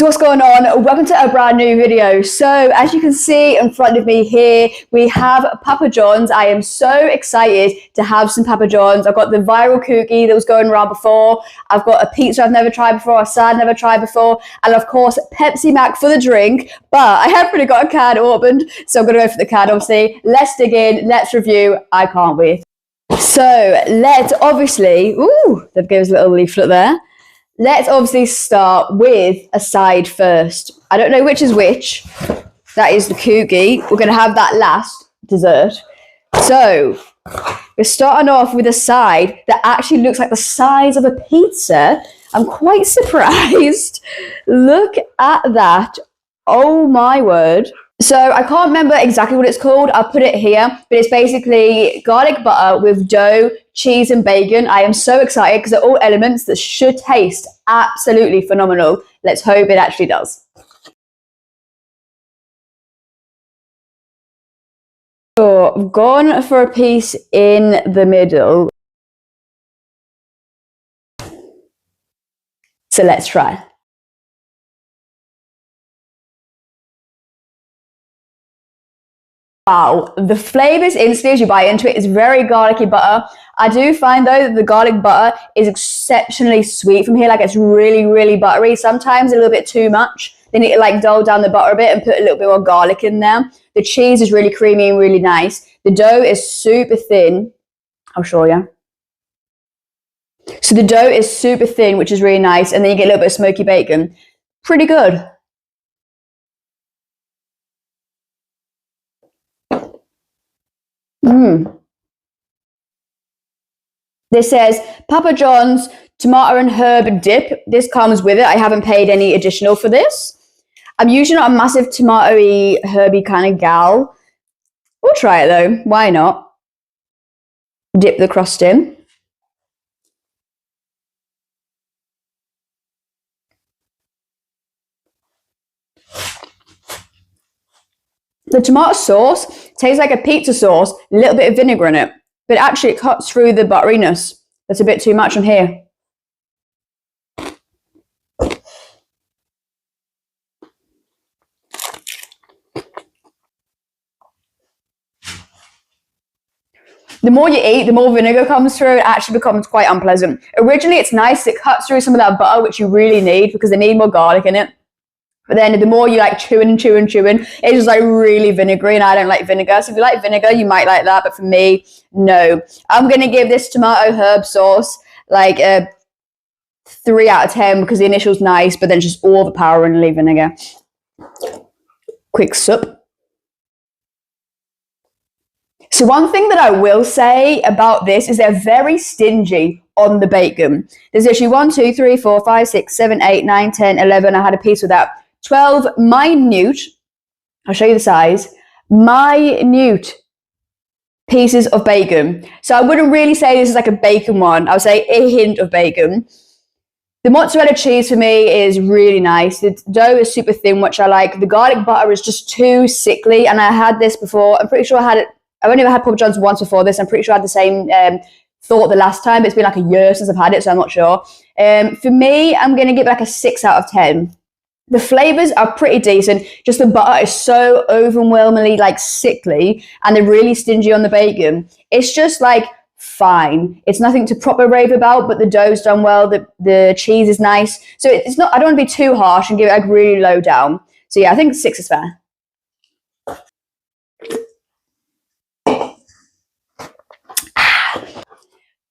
So what's going on? Welcome to a brand new video. So as you can see in front of me here, we have Papa John's. I am so excited to have some Papa John's. I've got the viral cookie that was going around before. I've got a pizza I've never tried before, a salad I've never tried before, and of course Pepsi Max for the drink. But I haven't really got a card opened, so I'm gonna go for the card obviously. Let's dig in, let's review. I can't wait. So let's obviously, ooh, they've given us a little leaflet there. Let's obviously start with a side first. I don't know which is which. That is the cookie. We're going to have that last, dessert. So we're starting off with a side that actually looks like the size of a pizza. I'm quite surprised. Look at that. Oh my word. So I can't remember exactly what it's called. I'll put it here, but it's basically garlic butter with dough, cheese and bacon. I am so excited because they're all elements that should taste absolutely phenomenal. Let's hope it actually does. So I've gone for a piece in the middle. So let's try. Wow, the flavors instantly as you bite into it is very garlicky butter. I do find though that the garlic butter is exceptionally sweet from here, like it's really, really buttery. Sometimes a little bit too much. They need to like dull down the butter a bit and put a little bit more garlic in there. The cheese is really creamy and really nice. The dough is super thin. I'll show you. So the dough is super thin, which is really nice. And then you get a little bit of smoky bacon. Pretty good. This says Papa John's tomato and herb dip. This comes with it. I haven't paid any additional for this. I'm usually not a massive tomatoey, herby kind of gal. We'll try it though. Why not? Dip the crust in. The tomato sauce tastes like a pizza sauce, a little bit of vinegar in it, but actually it cuts through the butteriness. That's a bit too much on here. The more you eat, the more vinegar comes through. It actually becomes quite unpleasant. Originally, it's nice. It cuts through some of that butter, which you really need because they need more garlic in it. But then the more you like chewing and chewing and chewing, it's just like really vinegary, and I don't like vinegar. So if you like vinegar, you might like that. But for me, no. I'm going to give this tomato herb sauce like a 3 out of 10 because the initial's nice, but then just overpoweringly vinegar. Quick sup. So one thing that I will say about this is they're very stingy on the bacon. There's actually 1, 2, 3, 4, 5, 6, 7, 8, 9, 10, 11. I had a piece with that. 12 minute, I'll show you the size, minute pieces of bacon. So I wouldn't really say this is like a bacon one. I would say a hint of bacon. The mozzarella cheese for me is really nice. The dough is super thin, which I like. The garlic butter is just too sickly, and I had this before. I'm pretty sure I had it. I've only ever had Papa John's once before this. I'm pretty sure I had the same thought the last time. It's been like a year since I've had it, so I'm not sure. For me, I'm going to give it like a 6 out of 10. The flavors are pretty decent. Just the butter is so overwhelmingly like sickly, and they're really stingy on the bacon. It's just like fine. It's nothing to proper rave about, but the dough's done well. The cheese is nice. So it's not, I don't want to be too harsh and give it like really low down. So yeah, I think 6 is fair.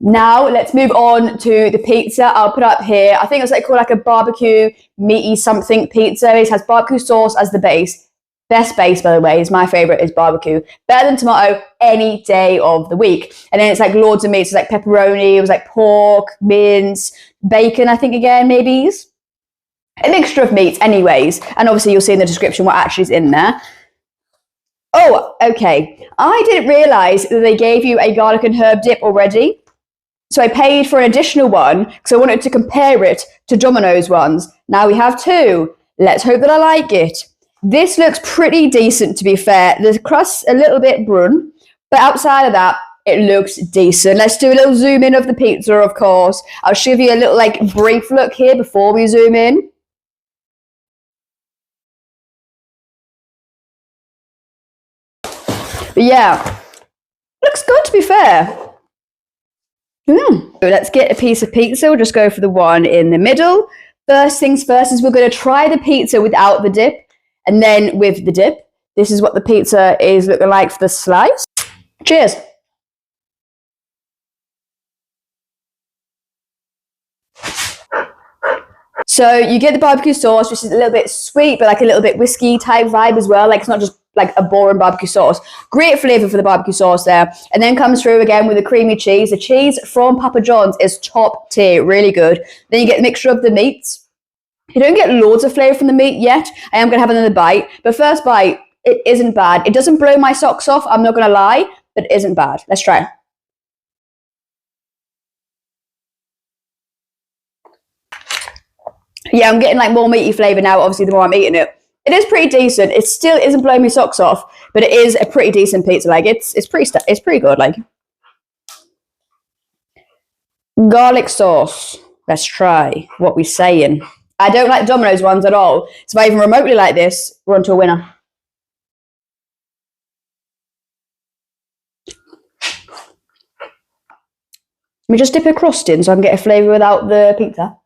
Now let's move on to the pizza. I'll put up here. I think it's like called like a barbecue meaty something pizza. It has barbecue sauce as the base. Best base, by the way, is my favorite is barbecue. Better than tomato any day of the week. And then it's like loads of meats. It's like pepperoni. It was like pork, mince, bacon. I think again maybe a mixture of meats. Anyways, and obviously you'll see in the description what actually is in there. Oh, okay. I didn't realize that they gave you a garlic and herb dip already. So I paid for an additional one because I wanted to compare it to Domino's ones. Now we have 2. Let's hope that I like it. This looks pretty decent, to be fair. The crust's a little bit brun, but outside of that, it looks decent. Let's do a little zoom in of the pizza, of course. I'll show you a little like brief look here before we zoom in. But yeah, looks good to be fair. So let's get a piece of pizza. We'll just go for the one in the middle. First things first is we're going to try the pizza without the dip and then with the dip. This is what the pizza is looking like for the slice. Cheers. So you get the barbecue sauce, which is a little bit sweet, but like a little bit whiskey type vibe as well. Like it's not just like a boring barbecue sauce. Great flavor for the barbecue sauce there. And then comes through again with the creamy cheese. The cheese from Papa John's is top tier, really good. Then you get a mixture of the meats. You don't get loads of flavor from the meat yet. I am going to have another bite. But first bite, it isn't bad. It doesn't blow my socks off, I'm not going to lie, but it isn't bad. Let's try. Yeah, I'm getting like more meaty flavor now, obviously, the more I'm eating it. It is pretty decent. It still isn't blowing me socks off, but it is a pretty decent pizza. Like it's pretty good. Like garlic sauce. Let's try what we're saying. I don't like Domino's ones at all. So if I even remotely like this, we're on to a winner. Let me just dip a crust in so I can get a flavour without the pizza.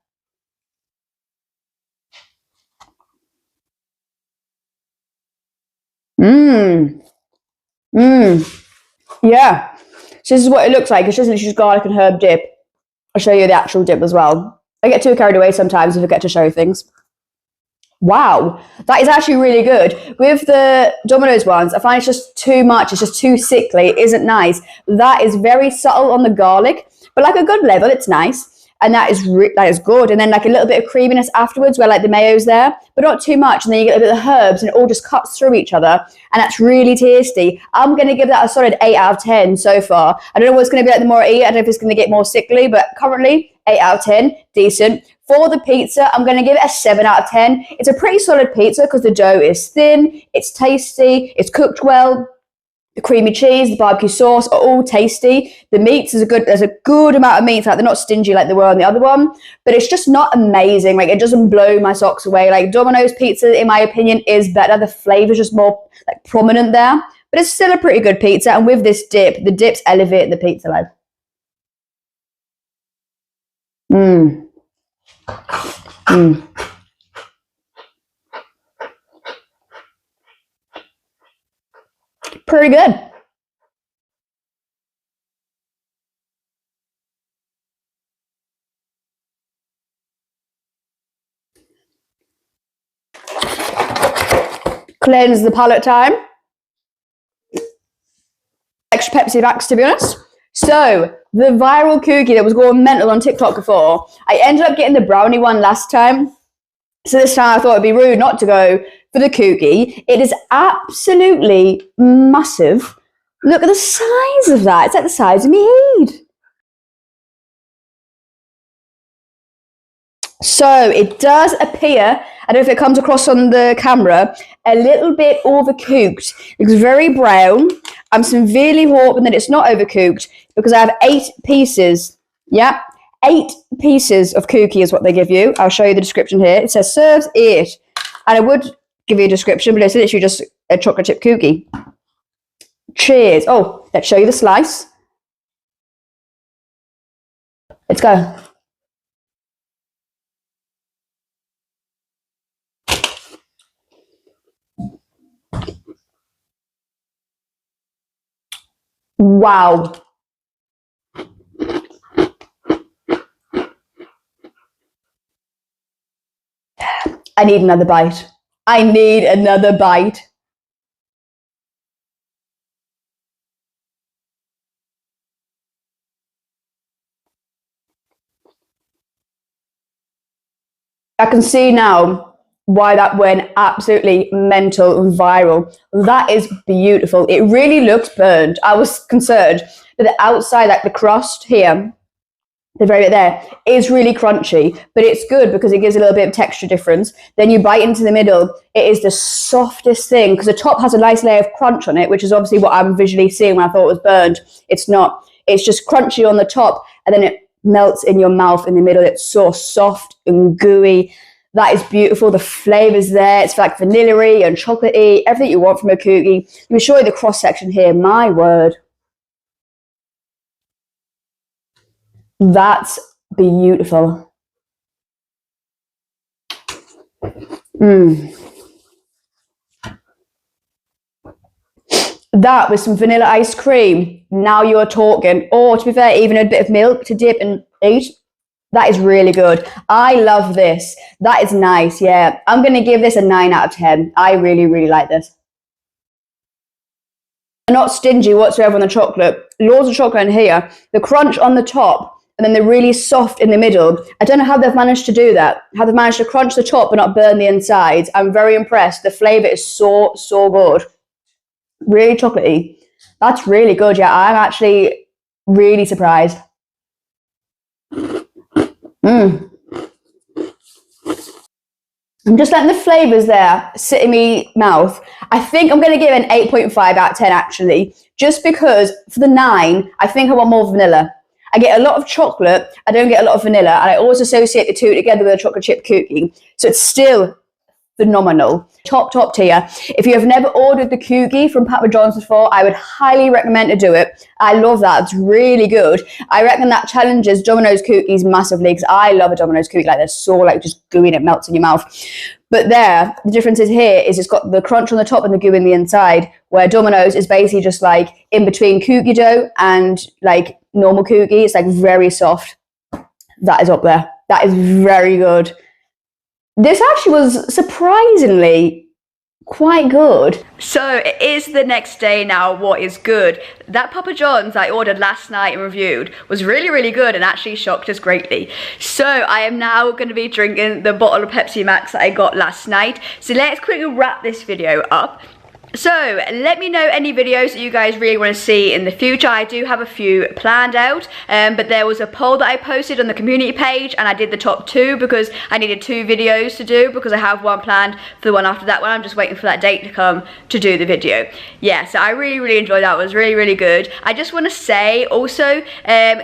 Yeah. So this is what it looks like. It's just literally just garlic and herb dip. I'll show you the actual dip as well. I get too carried away sometimes and forget to show things. Wow, that is actually really good. With the Domino's ones, I find it's just too much. It's just too sickly. It isn't nice. That is very subtle on the garlic, but like a good level, it's nice. And that is good. And then like a little bit of creaminess afterwards where like the mayo's there, but not too much. And then you get a bit of the herbs and it all just cuts through each other. And that's really tasty. I'm going to give that a solid 8 out of 10 so far. I don't know what's going to be like the more I eat. I don't know if it's going to get more sickly, but currently 8 out of 10, decent. For the pizza, I'm going to give it a 7 out of 10. It's a pretty solid pizza because the dough is thin, it's tasty, it's cooked well. The creamy cheese, the barbecue sauce are all tasty. The meats there's a good amount of meats. Like they're not stingy like they were on the other one, but it's just not amazing. Like it doesn't blow my socks away. Like Domino's pizza, in my opinion, is better. The flavor's just more like prominent there, but it's still a pretty good pizza. And with this dip, the dips elevate the pizza. Like, pretty good. Cleanse the palate time. Extra Pepsi Max, to be honest. So, the viral cookie that was going mental on TikTok before, I ended up getting the brownie one last time. So this time I thought it'd be rude not to go for the cookie. It is absolutely massive. Look at the size of that. It's like the size of me head. So it does appear, I don't know if it comes across on the camera, a little bit overcooked. It looks very brown. I'm severely hoping that it's not overcooked because I have 8 pieces. Yeah, 8 pieces of cookie is what they give you. I'll show you the description here. It says serves 8. And I would give you a description, but it's literally just a chocolate chip cookie. Cheers. Oh, let's show you the slice. Let's go. Wow. I need another bite. I need another bite. I can see now why that went absolutely mental and viral. That is beautiful. It really looks burnt. I was concerned that the outside, like the crust here, the very bit there, is really crunchy, but it's good because it gives a little bit of texture difference. Then you bite into the middle, it is the softest thing because the top has a nice layer of crunch on it, which is obviously what I'm visually seeing when I thought it was burned. It's not. It's just crunchy on the top and then it melts in your mouth in the middle. It's so soft and gooey. That is beautiful. The flavour's there. It's like vanilla-y and chocolatey, everything you want from a cookie. Let me show you the cross-section here. My word. That's beautiful. That with some vanilla ice cream. Now you're talking. Or to be fair, even a bit of milk to dip and eat. That is really good. I love this. That is nice, yeah. I'm going to give this a 9 out of 10. I really, really like this. I'm not stingy whatsoever on the chocolate. Loads of chocolate in here. The crunch on the top, and then they're really soft in the middle. I don't know how they've managed to do that. How they've managed to crunch the top but not burn the inside. I'm very impressed. The flavour is so, so good. Really chocolatey. That's really good, yeah. I'm actually really surprised. I'm just letting the flavours there sit in my mouth. I think I'm going to give it an 8.5 out of 10 actually. Just because for the 9, I think I want more vanilla. I get a lot of chocolate, I don't get a lot of vanilla, and I always associate the two together with a chocolate chip cookie. So it's still phenomenal. Top tier. If you have never ordered the cookie from Papa John's before, I would highly recommend to do it. I love that. It's really good. I reckon that challenges Domino's cookies massively because I love a Domino's cookie like this. So like just gooey and it melts in your mouth. But there, the difference is here is it's got the crunch on the top and the goo in the inside, where Domino's is basically just like in between cookie dough and like normal cookie. It's like very soft. That is up there. That is very good. This actually was surprisingly quite good. So it is the next day now. What is good? That Papa John's I ordered last night and reviewed was really, really good and actually shocked us greatly. So I am now going to be drinking the bottle of Pepsi Max that I got last night. So let's quickly wrap this video up. So let me know any videos that you guys really want to see in the future. I do have a few planned out, but there was a poll that I posted on the community page and I did the top 2 because I needed 2 videos to do because I have one planned for the one after that one. I'm just waiting for that date to come to do the video. Yeah, so I really, really enjoyed that. It was really, really good. I just want to say also,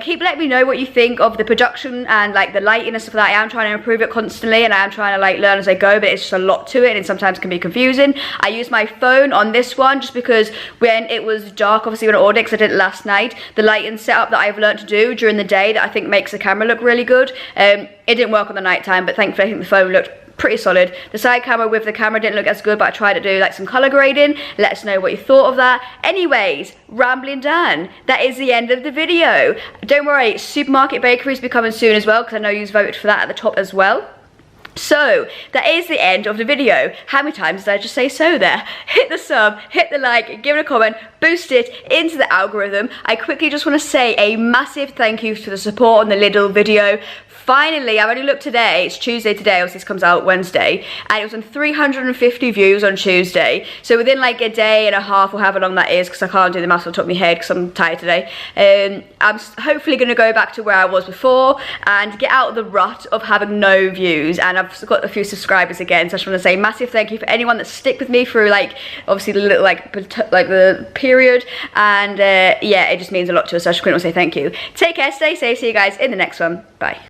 keep letting me know what you think of the production and like the lighting and stuff like that. I am trying to improve it constantly and I am trying to like learn as I go, but it's just a lot to it and sometimes can be confusing. I use my phone on this one just because when it was dark, obviously when I ordered it, because I did it last night, the lighting setup that I've learned to do during the day that I think makes the camera look really good, it didn't work on the night time, but thankfully I think the phone looked pretty solid. The side camera with the camera didn't look as good, but I tried to do like some color grading. Let us know what you thought of that. Anyways, rambling done, that is the end of the video. Don't worry, supermarket bakeries will be coming soon as well, because I know you voted for that at the top as well. So that is the end of the video. How many times did I just say so there? Hit the sub, hit the like, give it a comment, boost it into the algorithm. I quickly just want to say a massive thank you for the support on the Lidl video. Finally, I've only looked today, it's Tuesday today, obviously this comes out Wednesday, and it was on 350 views on Tuesday. So within like a day and a half or however long that is, because I can't do the math on the top of my head because I'm tired today, I'm hopefully going to go back to where I was before and get out of the rut of having no views, and I've got a few subscribers again. So I just want to say massive thank you for anyone that stick with me through like obviously the little like the period, and yeah, it just means a lot to us. So I just want to say thank you. Take care, stay safe, see you guys in the next one. Bye.